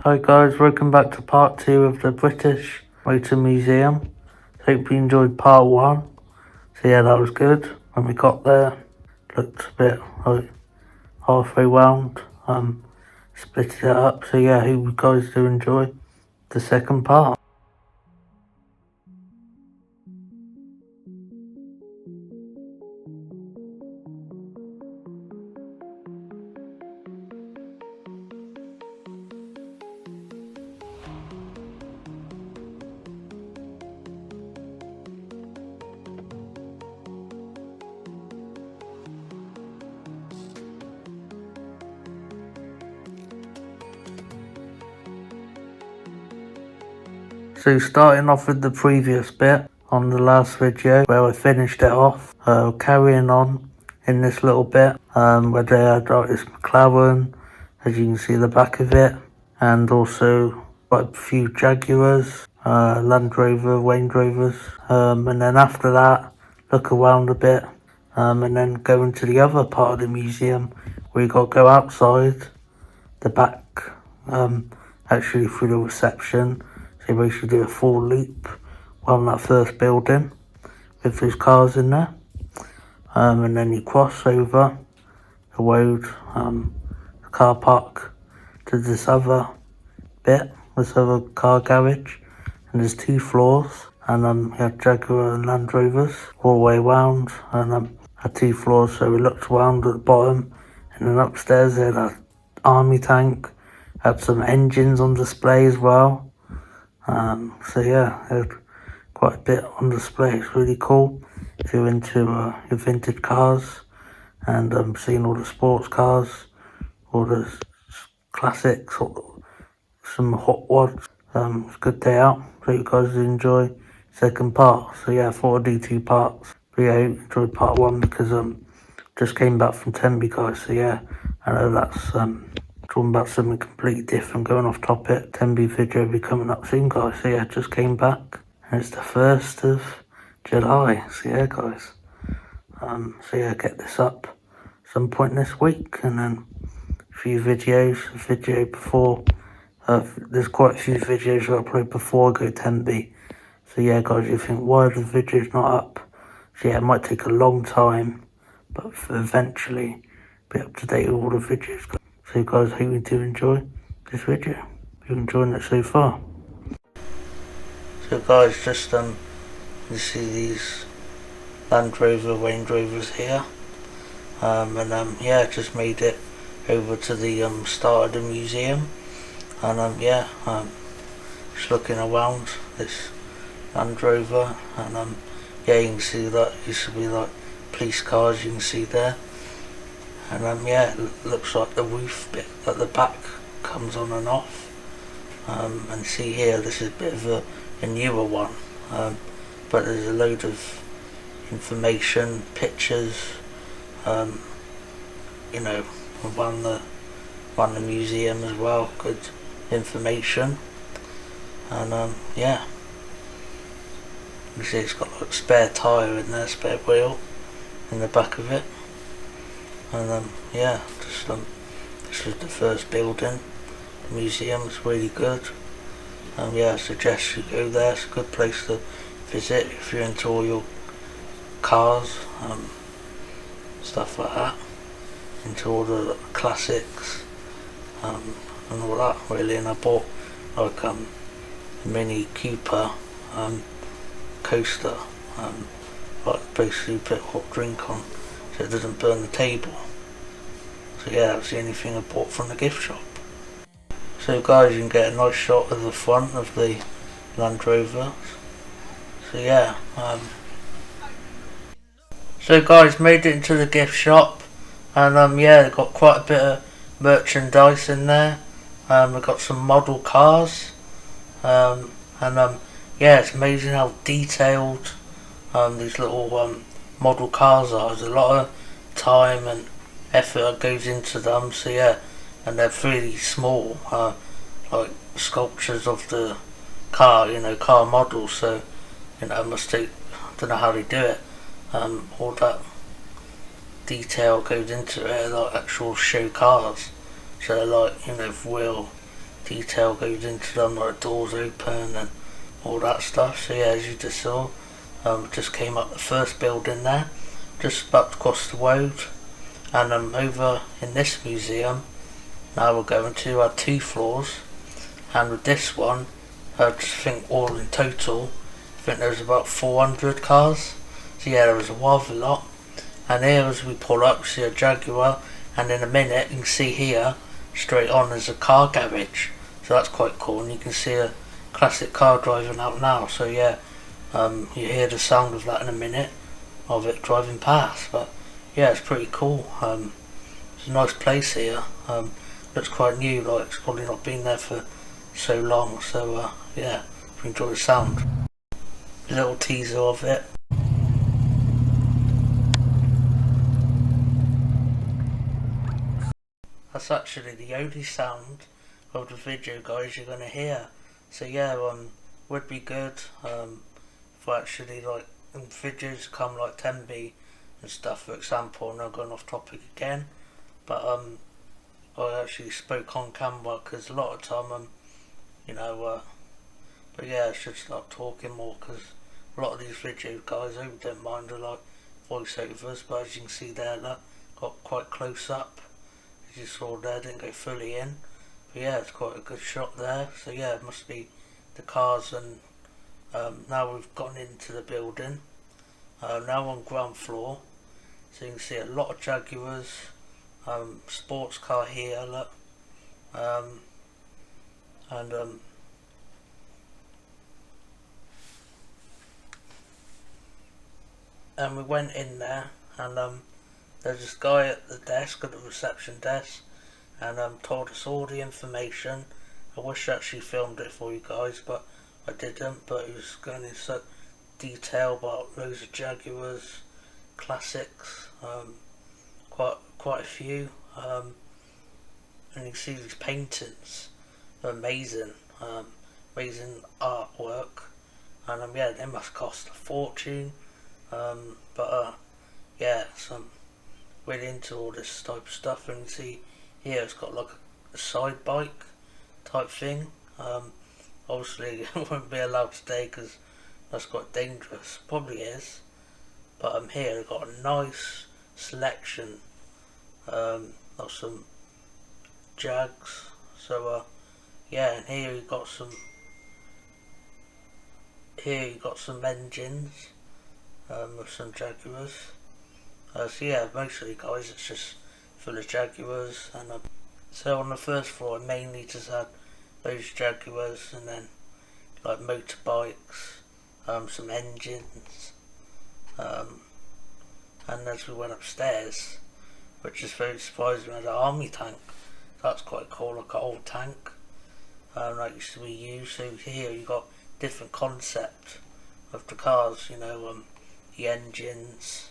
Hi guys, welcome back to part 2 of the British Motor Museum. Hope you enjoyed part 1. So yeah, that was good. When we got there, looked a bit like halfway round, split it up. So yeah, hope you guys do enjoy the second part. So starting off with the previous bit on the last video where I finished it off, carrying on in this little bit where they had like this McLaren, as you can see the back of it, and also quite a few Jaguars, Land Rover, Range Rovers, and then after that look around a bit, and then go into the other part of the museum where you got to go outside the back, actually through the reception. So you basically do a full loop around that first building with those cars in there, and then you cross over the road, the car park, to this other bit, this other car garage, and there's 2 floors, and you had Jaguar and Land Rovers all the way around, and had 2 floors. So we looked around at the bottom, and then upstairs they had an army tank, had some engines on display as well. So yeah, they had quite a bit on display. It's really cool if you're into your vintage cars and seeing all the sports cars, all the classics, or some hot rods. It's a good day out. So you guys enjoy second part. So yeah, I thought I'd do 2 parts. But yeah, I enjoyed part 1 because just came back from Tenby, guys. So yeah, I know that's talking about something completely different, going off topic. Tenby video will be coming up soon, guys. So yeah, just came back and it's the 1st of July. So yeah, guys. So yeah, get this up some point this week, and then a few videos. A video before. There's quite a few videos that I upload before I go Tenby. So yeah, guys, you think why are the videos not up? So yeah, it might take a long time, but eventually be up to date with all the videos. So guys, hope you do enjoy this video. If you're enjoying it so far. So guys, just you see these Land Rover, Range Rovers here, and yeah, just made it over to the start of the museum, and yeah, just looking around this Land Rover, and yeah, you can see that used to be like police cars, you can see there, and yeah, it looks like the roof bit at the back comes on and off, and see here, this is a bit of a newer one, but there's a load of information, pictures, you know, around the museum as well, good information, and yeah, you see it's got like a spare tyre in there, spare wheel in the back of it, and yeah, just this is the first building. The museum is really good. Yeah, I suggest you go there. It's a good place to visit if you're into all your cars, stuff like that, into all the classics, and all that really. And I bought like a Mini Cooper coaster, like basically put hot drink on so it doesn't burn the table. So yeah, that's the only thing I bought from the gift shop. So guys, you can get a nice shot of the front of the Land Rover. So yeah, so guys, made it into the gift shop, and yeah, they've got quite a bit of merchandise in there. We've got some model cars, and yeah, it's amazing how detailed these little model cars are. There's a lot of time and effort that goes into them. So yeah, and they're really small, like sculptures of the car, you know, car models. So you know, must take, I don't know how they do it. All that detail goes into it, like actual show cars. So like, you know, real detail goes into them, like doors open and all that stuff. So yeah, as you just saw, just came up the first building there, just about to cross the road, and over in this museum, now we're going to 2 floors, and with this one, I just think all in total, I think there's about 400 cars. So yeah, there was a rather lot. And here as we pull up, see a Jaguar, and in a minute you can see here, straight on, there's a car garage. So that's quite cool, and you can see a classic car driving out now. So yeah, you hear the sound of that in a minute, of it driving past. But yeah, it's pretty cool. It's a nice place here. Looks quite new, like it's probably not been there for so long. So yeah, enjoy the sound. A little teaser of it. That's actually the only sound of the video, guys, you're gonna hear. So yeah, would be good if actually, like, in videos come like 10B and stuff, for example. And I'm going off topic again, but I actually spoke on camera, because a lot of time but yeah, I should start talking more, because a lot of these videos, guys, I don't mind, are like voiceovers. But as you can see there, that got quite close up. As you saw there, didn't go fully in, but yeah, it's quite a good shot there. So yeah, it must be the cars. And now we've gone into the building, now on ground floor, so you can see a lot of Jaguars, sports car here, look, and we went in there, and there's this guy at the desk, at the reception desk, and told us all the information. I wish I actually filmed it for you guys, but I didn't. But he was going into such detail about loads of Jaguars, classics, quite a few, and you can see these paintings, amazing, amazing artwork, and yeah, they must cost a fortune. Yeah, I'm really into all this type of stuff. And you see here, it's got like a side bike type thing. Obviously it won't be allowed today, because that's quite dangerous. Probably is, but here I've got a nice selection of some Jags. So yeah, and here you got some engines of some Jaguars. So yeah, mostly, guys, it's just full of Jaguars. And so on the first floor, I mainly just had those Jaguars, and then like motorbikes, some engines, and as we went upstairs, which is very surprising, we had an army tank. That's quite cool, like an old tank, that used to be used. So here you got different concept of the cars, the engines,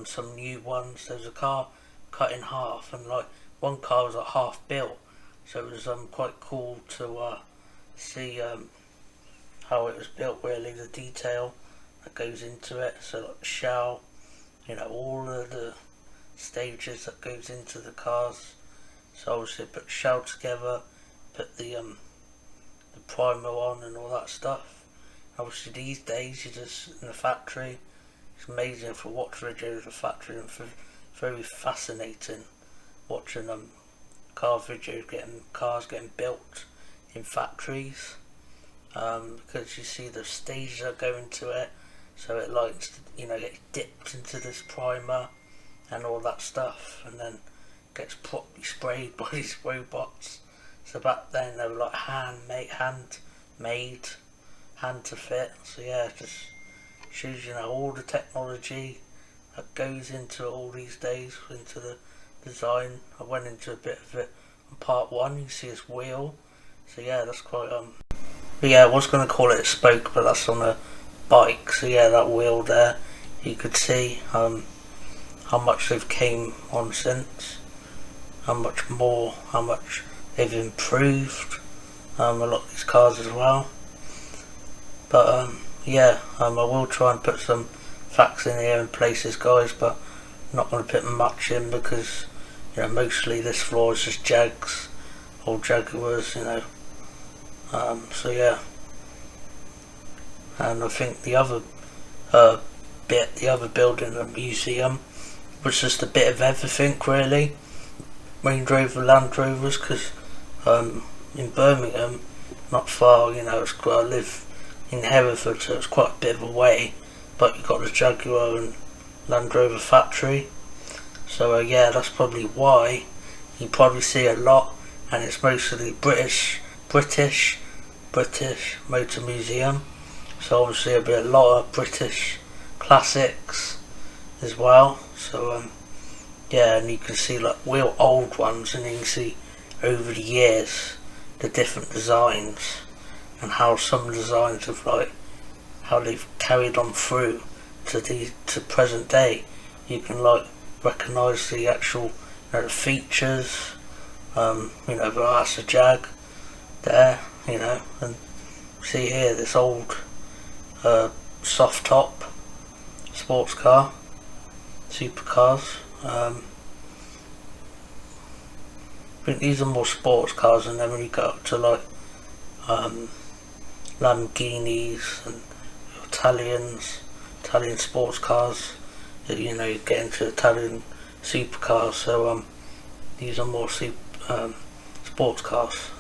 some new ones. There's a car cut in half, and like one car was like half built, so it was quite cool to see how it was built, really, the detail that goes into it. So like the shell, all of the stages that goes into the cars. So obviously put the shell together, put the primer on and all that stuff. Obviously these days you're just in the factory. It's amazing for watching videos of the factory, and very fascinating watching car videos, cars getting built in factories, because you see the stages that go into it. So it likes to, get dipped into this primer and all that stuff, and then gets properly sprayed by these robots. So back then they were like hand made, hand to fit. So yeah, it just shows all the technology that goes into all these days, into the design. I went into a bit of it on part 1. You see this wheel. So yeah, that's quite but yeah, I was going to call it a spoke, but that's on a bike. So yeah, that wheel there, you could see how much they've came on since, how much they've improved a lot of these cars as well. But yeah, I will try and put some facts in here and places, guys, but I'm not going to put much in, because mostly this floor is just Jags, old Jaguars, you know. So yeah, and I think the other building, the museum, was just a bit of everything really. Range Rover, Land Rovers, because in Birmingham, not far, you know, I live in Hereford, so it's quite a bit of a way, but you've got the Jaguar and Land Rover factory. So yeah, that's probably why you probably see a lot, and it's mostly British Motor Museum. So obviously there'll be a lot of British classics as well. So yeah, and you can see like real old ones, and you can see over the years the different designs and how some designs have like how they've carried on through to present day. You can like recognise the actual, you know, the features. You know, that's a Jag there, you know, and see here this old soft top sports car, supercars. I think these are more sports cars, and then when you go up to like Lamborghinis and Italian sports cars, you know, you get into Italian supercars. So these are more sports cars.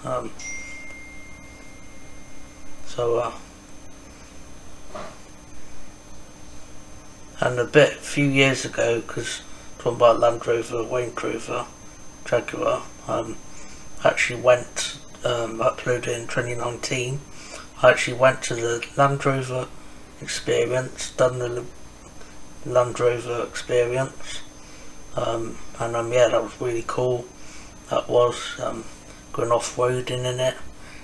And a few years ago, because talking about Land Rover, Range Rover, Jaguar, actually went, uploaded in 2019, I actually went to the Land Rover experience, done the Land Rover experience, and yeah, that was really cool. That was going off-roading in it.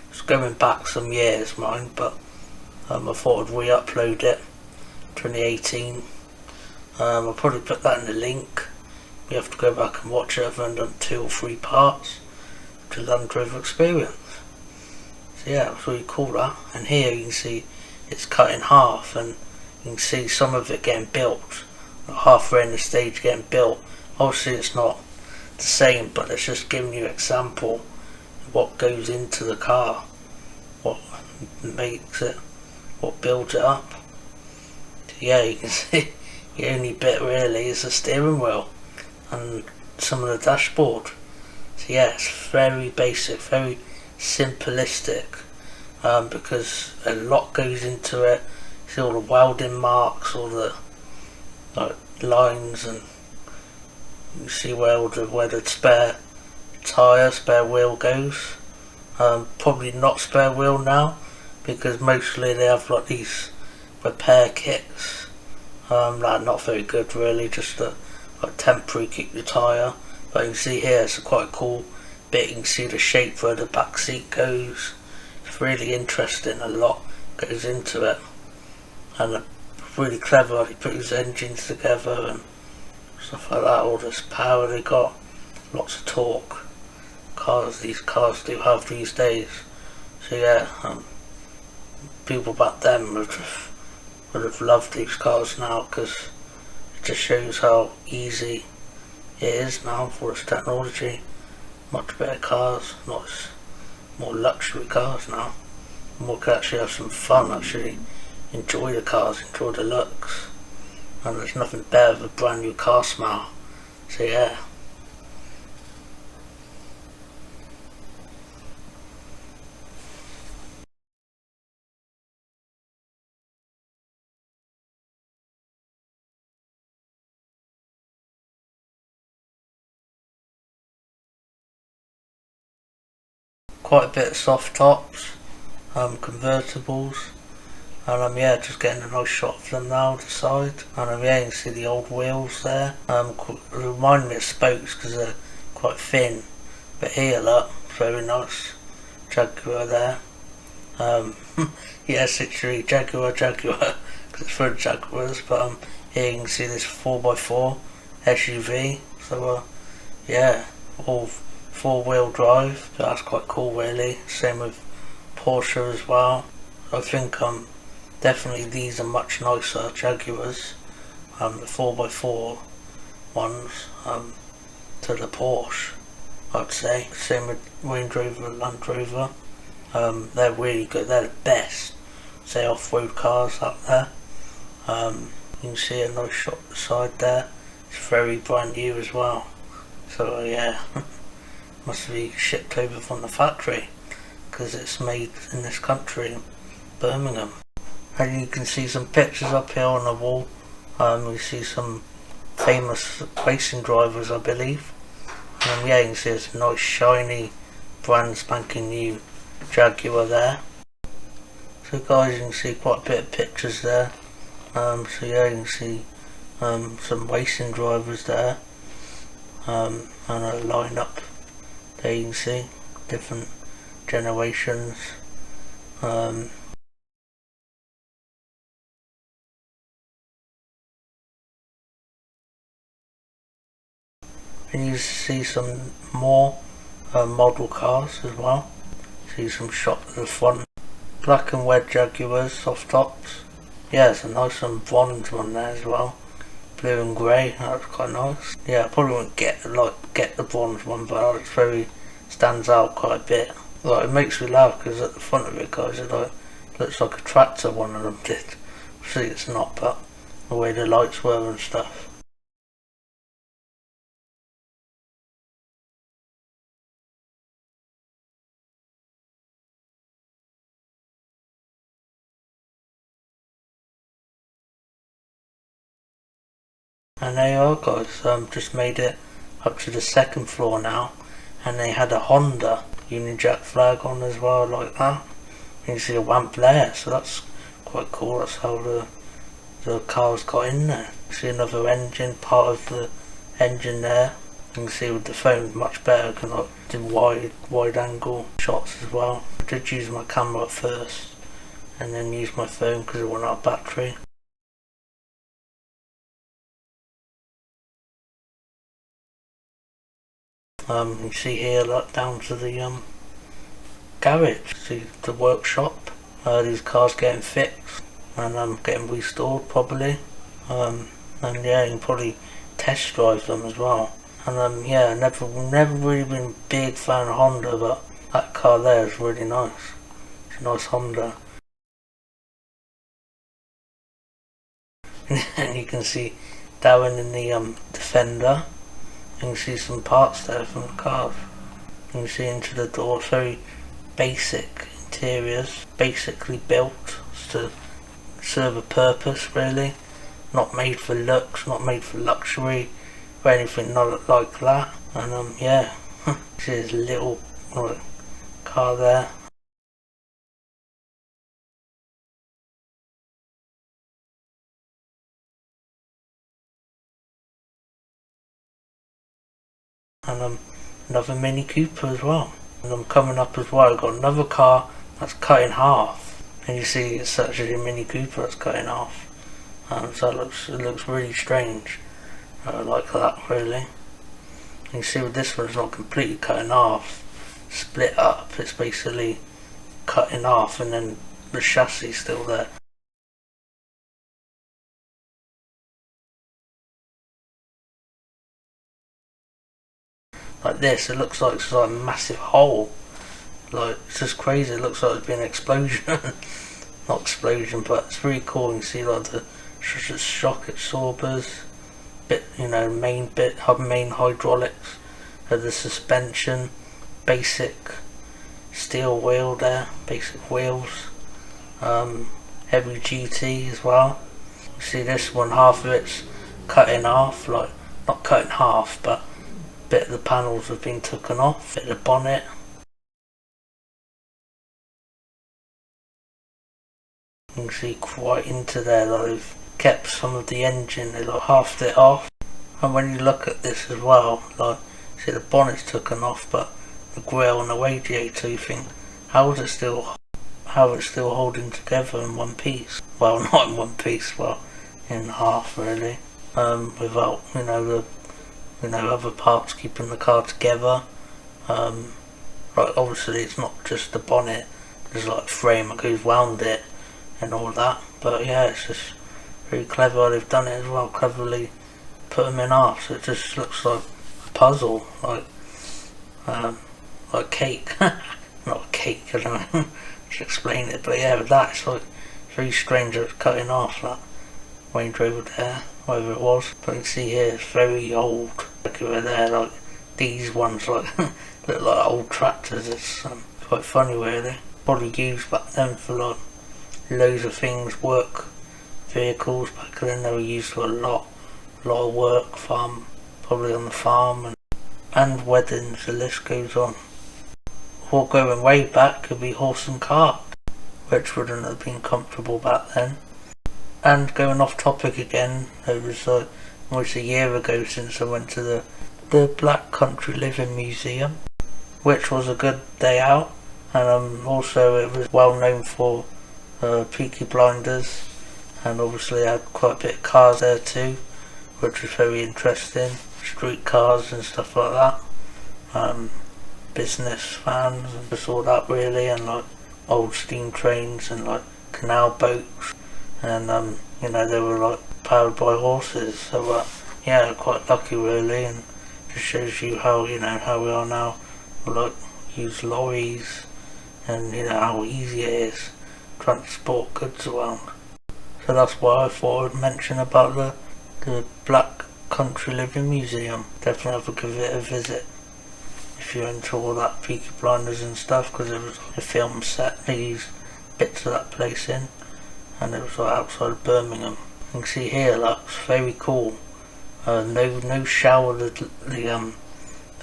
It's going back some years, mine, but I thought I'd re-upload it, 2018. I'll probably put that in the link. You have to go back and watch it. I've done 2 or 3 parts to Land Rover experience. So yeah, it was really cool, that. And here you can see it's cut in half, and you can see some of it getting built, halfway in the stage getting built. Obviously it's not the same, but it's just giving you an example of what goes into the car, what makes it, what builds it up. So yeah, you can see the only bit really is the steering wheel and some of the dashboard. So yeah, it's very basic, very simplistic, because a lot goes into it. See all the welding marks, all the like lines, and you see where the spare tyre, spare wheel goes. Probably not spare wheel now, because mostly they have like these repair kits. Like not very good really, just a like temporary kick the tyre. But you can see here it's quite a cool bit. You can see the shape where the back seat goes. It's really interesting. A lot goes into it, and really clever. He put his engines together and stuff like that. All this power they got, lots of torque. These cars do have these days. So yeah, people back then would have loved these cars now, because it just shows how easy it is now for this technology. Much better cars, more luxury cars now. More can actually have some fun, actually enjoy the cars, enjoy the looks, and there's nothing better than a brand new car smell. So yeah. Quite a bit of soft tops, convertibles, and yeah, just getting a nice shot of them now, the side, and yeah, you can see the old wheels there. Remind me of spokes because they're quite thin, but here look, very nice Jaguar there. Yeah, literally Jaguar, because it's for Jaguars, but here you can see this 4x4 SUV, so yeah, all 4-wheel drive, so that's quite cool really. Same with Porsche as well. I think definitely these are much nicer Jaguars, the 4x4 ones, to the Porsche. I'd say. Same with Range Rover and Land Rover. They're really good. They're the best, say, off-road cars up there. You can see a nice shot at the side there. It's very brand new as well. So yeah, must be shipped over from the factory because it's made in this country, Birmingham. And you can see some pictures up here on the wall. You see some famous racing drivers, I believe. And yeah, you can see it's a nice shiny, brand spanking new Jaguar there. So guys, you can see quite a bit of pictures there. So yeah, you can see some racing drivers there, and a lineup there. You can see different generations. And you see some more model cars as well. See some shot at the front. Black and red Jaguars, soft tops. Yeah, it's a nice and bronze one there as well. Blue and grey, that's quite nice. Yeah, I probably wouldn't get the bronze one, but it's very stands out quite a bit. Like, it makes me laugh because at the front of it, guys, it looks like a tractor. One of them did. See, it's not, but the way the lights were and stuff. And there you are, guys. Just made it up to the second floor now, and they had a Honda Union Jack flag on as well, like that. You can see a ramp there, so that's quite cool. That's how the car's got in there. See another engine, part of the engine there. You can see with the phone much better, because I did wide angle shots as well. I did use my camera at first, and then use my phone because it went out of battery. You see here, like, down to the garage, see the workshop. These cars getting fixed and getting restored probably. And yeah, you can probably test drive them as well. And yeah, never really been a big fan of Honda, but that car there is really nice. It's a nice Honda. And you can see Darren in the Defender. You can see some parts there from the cars. You can see into the door. It's very basic interiors, basically built to serve a purpose, really. Not made for looks, not made for luxury or anything not like that. And yeah, see this little car there. And another Mini Cooper as well. And coming up as well, I've got another car that's cut in half. And you see it's actually a Mini Cooper that's cut in half. So it looks really strange, like that, really. And you see with this one, it's not completely cut in half, split up. It's basically cut in half, and then the chassis still there. Like this, it looks like it's like a massive hole. Like, it's just crazy. It looks like there's been an explosion. Not explosion, but it's really cool. You can see like the shock absorbers, main hydraulics, the suspension, basic steel wheel there, basic wheels, heavy GT as well. You see this one, half of it's cut in half, like not cut in half, but a bit of the panels have been taken off, bit of the bonnet. You can see quite into there that they've kept some of the engine, they like halved it off. And when you look at this as well, like, see the bonnet's taken off, but the grille and the radiator, you think, how is it still holding together in one piece? Well, not in one piece, well, in half really. Without other parts keeping the car together. Right, obviously it's not just the bonnet, there's like a frame that goes round it and all that, but yeah, it's just very clever how they've done it as well, cleverly put them in half, so it just looks like a puzzle, like, like cake. Not a cake, I don't know. Just explain it, but yeah, but that's like very strange. It's cutting off that Range Rover there, whatever it was. But you can see here, it's very old. Look over there, like these ones, like look like old tractors. It's quite funny, really. Probably used back then for like loads of things, work vehicles. Back then they were used for a lot of work, probably on the farm and weddings. The list goes on. Or going way back could be horse and cart, which wouldn't have been comfortable back then. And going off topic again, it was like almost a year ago since I went to the Black Country Living Museum, which was a good day out. And also it was well known for Peaky Blinders, and obviously I had quite a bit of cars there too, which was very interesting. Street cars and stuff like that. Business vans and just all that really, and like old steam trains and like canal boats, and you know, they were like powered by horses. So yeah, quite lucky really, and just shows you how, you know, how we are now. We like use lorries, and you know how easy it is to transport goods around. So that's why I thought I'd mention about the Black Country Living Museum. Definitely have to give it a visit if you're into all that Peaky Blinders and stuff, because it was a film set. They used bits of that place in, and it was like outside of Birmingham. You can see here, that's very cool. No shower the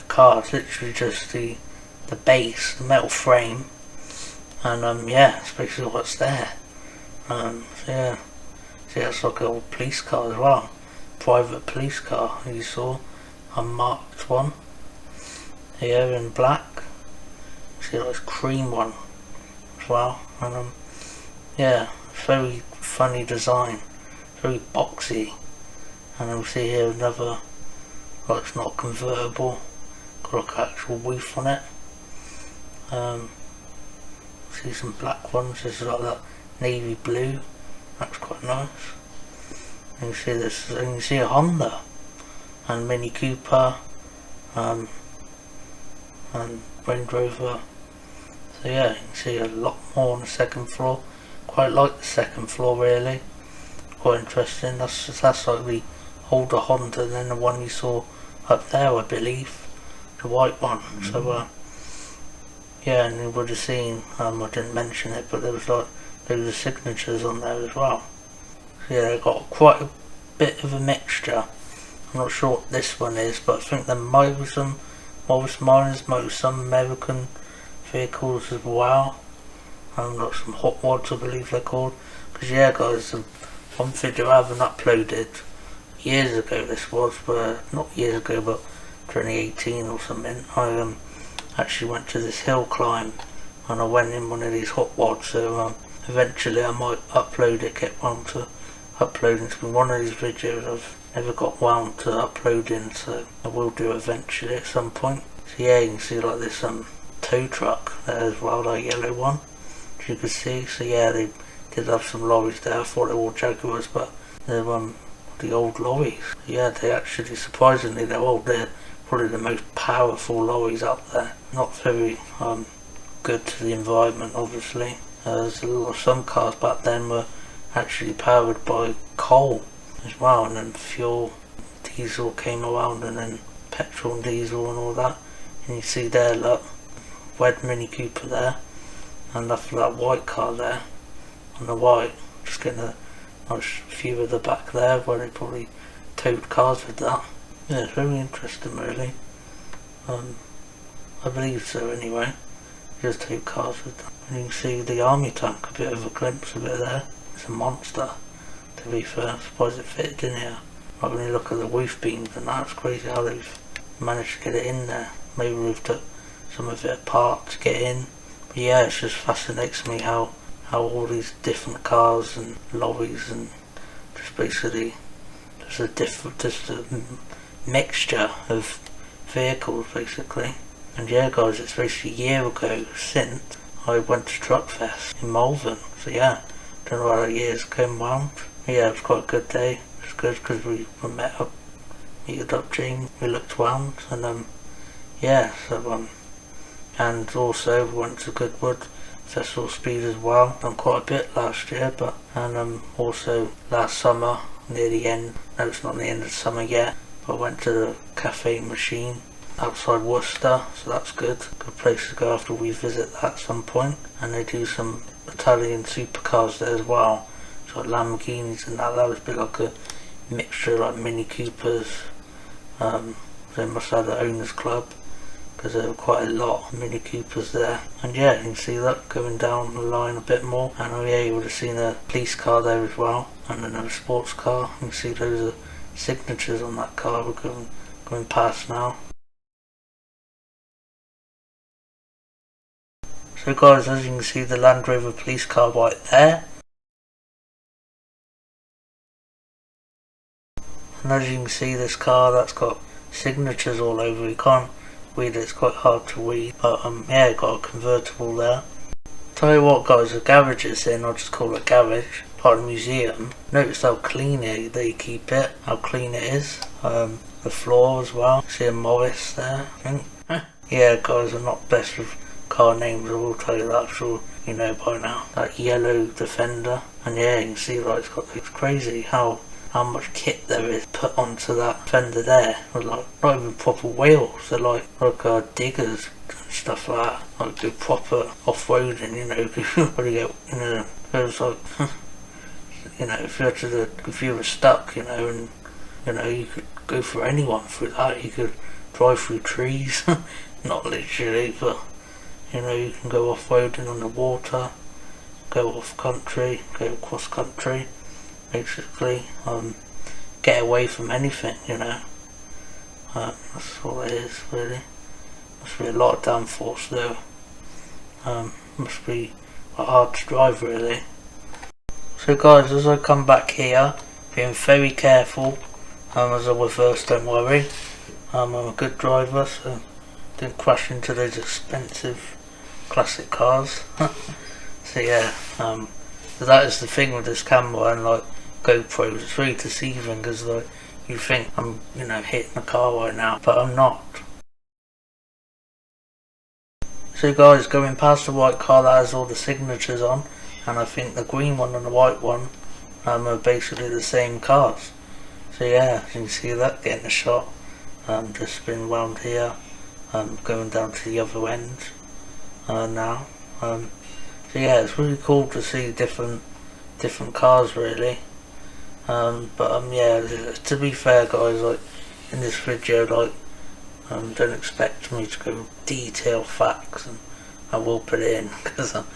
car. It's literally just the base, the metal frame, and yeah, it's basically what's there. So yeah, see, that's like an old police car as well, private police car. You saw a marked one here in black. See, like this cream one as well, and yeah, very funny design, very boxy. And we see here another, like it's not convertible, got like an actual roof on it. See some black ones. This is like that navy blue. That's quite nice. And you see this. And you see a Honda and Mini Cooper, and Range Rover. So yeah, you can see a lot more on the second floor. Quite like the second floor really. Quite interesting. That's like the older Honda than the one you saw up there, I believe, the white one. So yeah, and you would have seen, I didn't mention it, but there was the signatures on there as well. So yeah, they've got quite a bit of a mixture. I'm not sure what this one is, but I think there might be some Morris Miners, might be some American vehicles as well. Like some hot rods, I believe they're called. Because yeah guys, one video I haven't uploaded years ago, this was, but not years ago, but 2018 or something. I actually went to this hill climb, and I went in one of these hot rods. So eventually I might upload it, get round to uploading. It's been one of these videos I've never got round to uploading, so I will do eventually at some point. So yeah, you can see like this tow truck there as well, that yellow one, as you can see. So yeah, they did have some lorries there. I thought they were all Jaguars, but they're the old lorries. Yeah, they actually, surprisingly, they're old. They're probably the most powerful lorries out there. Not very good to the environment, obviously. There's a lot of some cars back then were actually powered by coal as well, and then fuel, diesel came around, and then petrol and diesel and all that. And you see there, look, red Mini Cooper there, and after that white car there on the white, just getting a few of the back there where they probably towed cars with that. Yeah, it's very interesting really. I believe so anyway. Just towed cars with that. And you can see the army tank, a bit of a glimpse of it there. It's a monster, to be fair. I'm surprised it fitted in here. Like when you look at the roof beams and that, it's crazy how they've managed to get it in there. Maybe we've took some of it apart to get in. But yeah, it just fascinates me how all these different cars and lorries and just basically just a mixture of vehicles basically. And yeah guys, it's basically a year ago since I went to Truckfest in Malvern. So yeah, don't know how that year's came round. Yeah, it was quite a good day. It was good because we met up, meted up James, we looked round, and yeah, so and also went to Goodwood Festival Speed as well. Done quite a bit last year, but also last summer near the end. No, it's not the end of the summer yet, but went to the Cafe Machine outside Worcester, so that's good. Good place to go after we visit that at some point. And they do some Italian supercars there as well, so like Lamborghinis and that. That was a bit like a mixture like Mini Coopers. They must have the owners club, because there were quite a lot of Mini Coopers there. And yeah, you can see that going down the line a bit more. And oh yeah, you would have seen a police car there as well, and another sports car. You can see those are signatures on that car. We're going past now. So guys, as you can see, the Land Rover police car right there. And as you can see, this car, that's got signatures all over. You can't read it, it's quite hard to read. But yeah, got a convertible there. Tell you what guys, the garage is in, I'll just call it garage, part of the museum. Notice how clean they keep it, how clean it is. The floor as well. See a Morris there, I think. Yeah guys, I'm not best with car names, I will tell you that, I'm sure you know by now. That yellow Defender, and yeah, you can see like it's crazy how much kit there is put onto that fender there. With like not even proper wheels, they're like diggers and stuff like that. Like do proper off-roading, you know, probably get, you know, it was like you know, if you were stuck, you know, and you know, you could go for anyone through that. You could drive through trees, not literally, but you know, you can go off-roading on the water, go off-country, go cross-country, basically, get away from anything, you know. That's all it is, really. Must be a lot of downforce though. Must be quite hard to drive, really. So guys, as I come back here, being very careful, as I reverse, don't worry. I'm a good driver, so didn't crash into those expensive classic cars. So yeah, so that is the thing with this camera and like GoPros, it's really deceiving, because like you think I'm, you know, hitting the car right now, but I'm not. So guys, going past the white car that has all the signatures on, and I think the green one and the white one are basically the same cars. So yeah, you can see that getting a shot. Just spin round here, going down to the other end now. So yeah, it's really cool to see different cars, really. But yeah, to be fair guys, like in this video, like don't expect me to go detail facts, and I will put it in because I'm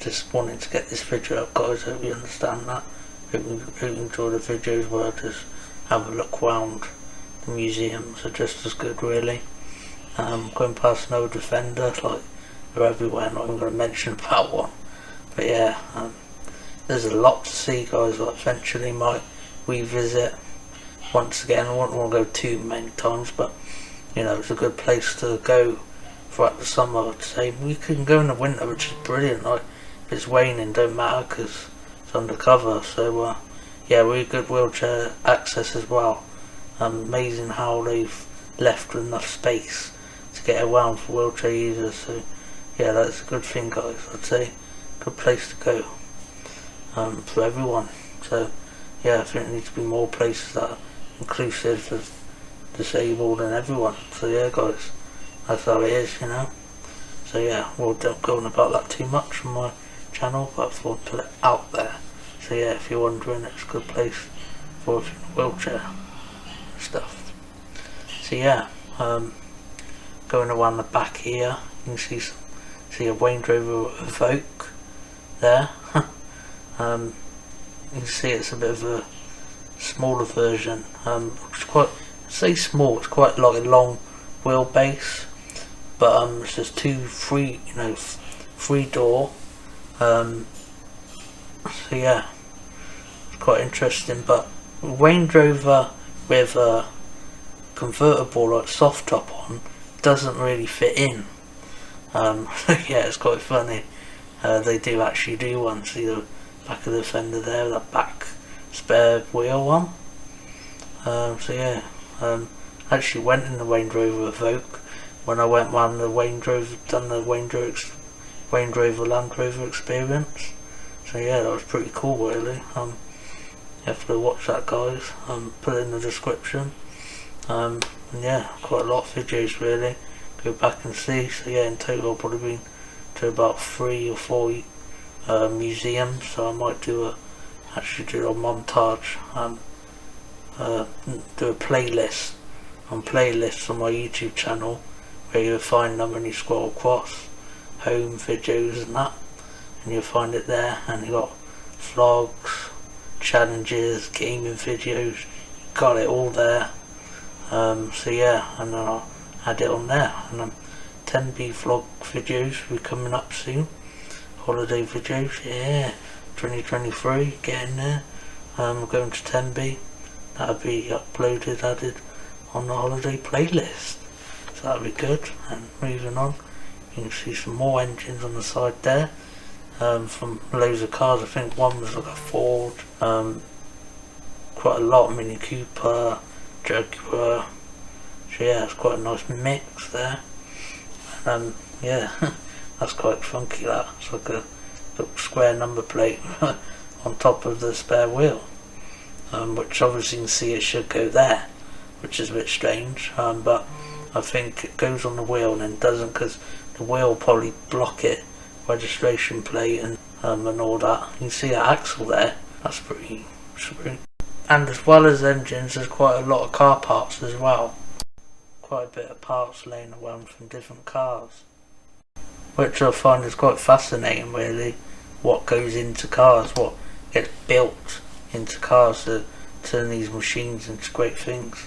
just wanting to get this video up, guys. Hope you understand that. Hope you enjoy the videos where I just have a look around the museums, are just as good, really. Going past another Defender, like they're everywhere, not even going to mention about one. But yeah, there's a lot to see, guys. Like eventually might revisit once again. I won't want to go too many times, but you know, it's a good place to go throughout the summer. I'd say we can go in the winter, which is brilliant. Like if it's raining, don't matter because it's undercover. So yeah, really good wheelchair access as well. Amazing how they've left enough space to get around for wheelchair users. So yeah, that's a good thing, guys. I'd say good place to go for everyone. So yeah, I think there needs to be more places that are inclusive of disabled and everyone. So yeah guys, that's how it is, you know. So yeah, we'll don't go on about that too much on my channel, but I thought I'd put it out there. So yeah, if you're wondering, it's a good place for if you're in a wheelchair and stuff. So yeah, going around the back here, you can see a Range Rover Evoque there. You can see it's a bit of a smaller version. It's quite, I say small, it's quite like a long wheelbase, but it's just three door. So yeah, it's quite interesting. But Range Rover with a convertible like soft top on doesn't really fit in. Yeah, it's quite funny. They do actually do one. See the back of the fender there, that back spare wheel one. So yeah, actually went in the Range Rover Evoque when I went round the Range Rover, done the Range Rover Land Rover experience. So yeah, that was pretty cool really. You have to watch that, guys. Put it in the description. And yeah, quite a lot of videos really. Go back and see. So yeah, in total I've probably been to about 3 or 4 museums. So I might actually do a montage. Do a playlist on playlists on my YouTube channel, where you'll find them when you scroll across home videos and that, and you'll find it there. And you got vlogs, challenges, gaming videos, got it all there. So yeah, and then I'll add it on there. And 10B vlog videos will be coming up soon. Holiday videos, yeah, 2023, getting there. We're going to 10B. That'll be uploaded, added on the holiday playlist. So that'll be good. And moving on, you can see some more engines on the side there. From loads of cars. I think one was like a Ford, quite a lot, Mini Cooper, Jaguar. So yeah, it's quite a nice mix there. And yeah, that's quite funky, that. It's like a little square number plate on top of the spare wheel. Which obviously you can see it should go there, which is a bit strange, but I think it goes on the wheel and then doesn't, because the wheel will probably block it, registration plate and all that. You can see that axle there, that's pretty sweet. And as well as engines, there's quite a lot of car parts as well. Quite a bit of parts laying around from different cars, which I find is quite fascinating really, what goes into cars, what gets built into cars to turn these machines into great things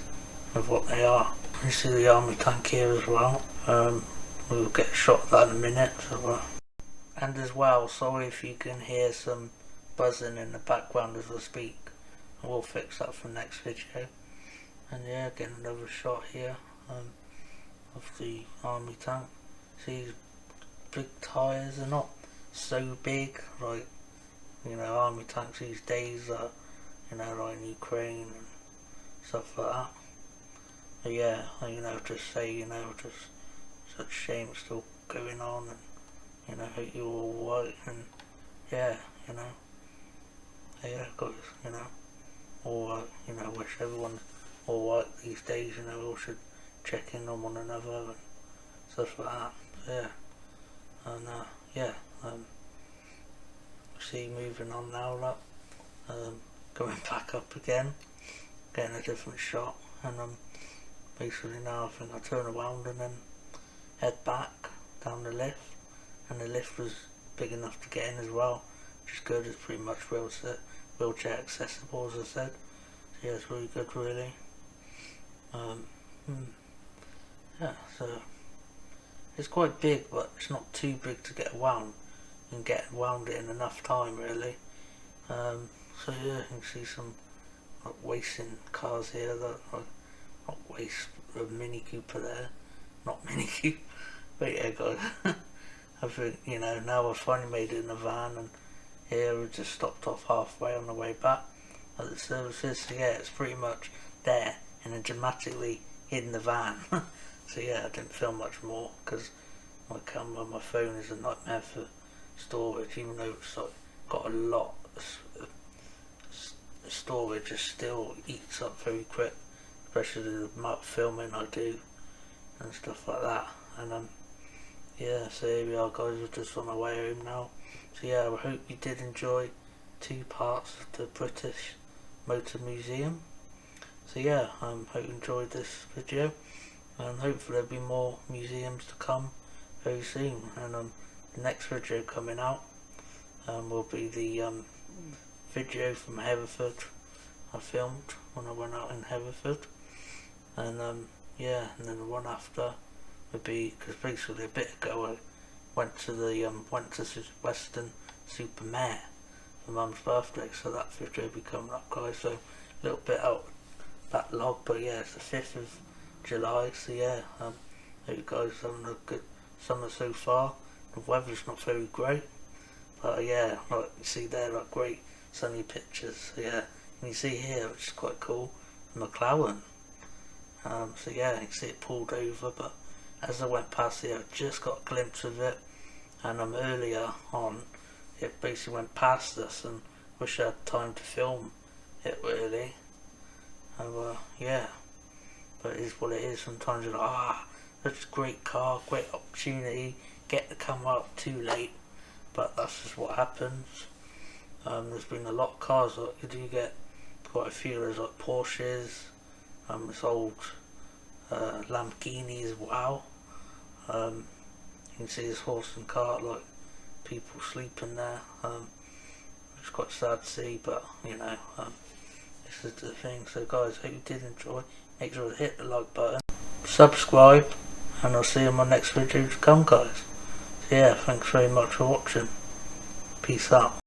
of what they are. You see the army tank here as well. We'll get a shot of that in a minute. So, and as well, sorry if you can hear some buzzing in the background as I speak. We'll fix that for the next video. And yeah, get another shot here of the army tank. See, these big tyres are not so big, like, you know, army tanks these days are, you know, like in Ukraine and stuff like that. But yeah, you know, just say, you know, just such a shame it's still going on, and, you know, hope you're all right, and yeah, you know, yeah, guys, you know, all you know, wish everyone's all right these days, you know, we all should check in on one another and stuff like that. So, yeah, and yeah, see, moving on now, look, going back up again, getting a different shot, and basically now I think I turn around and then head back down the lift, and the lift was big enough to get in as well, which is good. It's pretty much wheelchair accessible, as I said. So yeah, it's really good really. Yeah, so it's quite big, but it's not too big to get around. You can get around it in enough time really. So yeah, you can see some like racing cars here, that like, not race, a Mini Cooper there, not Mini Cooper, but yeah guys, I think, you know, now I've finally made it in a van, and here we just stopped off halfway on the way back at the services. So yeah, it's pretty much there and then dramatically in the van. So yeah, I didn't film much more because my camera, my phone is a nightmare for storage, even though it's like got a lot of storage, it still eats up very quick, especially the amount of filming I do and stuff like that. And yeah, so here we are guys, we're just on our way home now. So yeah, I hope you did enjoy 2 parts of the British Motor Museum. So yeah, hope you enjoyed this video, and hopefully there'll be more museums to come very soon. And the next video coming out will be the video from Hereford I filmed when I went out in Hereford, and yeah, and then the one after would be, because basically a bit ago I went to Western Supermare for Mum's birthday, so that video will be coming up guys. So a little bit out that log, but yeah, it's the 5th of July, so yeah, hope you guys are having a good summer so far. The weather's not very great, but yeah, like you see there, like great sunny pictures. So yeah, and you see here, which is quite cool, McLaren. So yeah, you can see it pulled over, but as I went past it, I just got a glimpse of it, and earlier on it basically went past us, and wish I had time to film it really. And yeah, but it is what it is. Sometimes you're like, that's a great car, great opportunity, get the camera up too late, but that's just what happens. There's been a lot of cars, like you do get quite a few, there's like Porsches, this old Lamborghini as well. You can see this horse and cart, like people sleeping there, which is quite sad to see, but you know, this is the thing. So guys, hope you did enjoy. Make sure to hit the like button, subscribe, and I'll see you in my next video to come, guys. So yeah, thanks very much for watching. Peace out.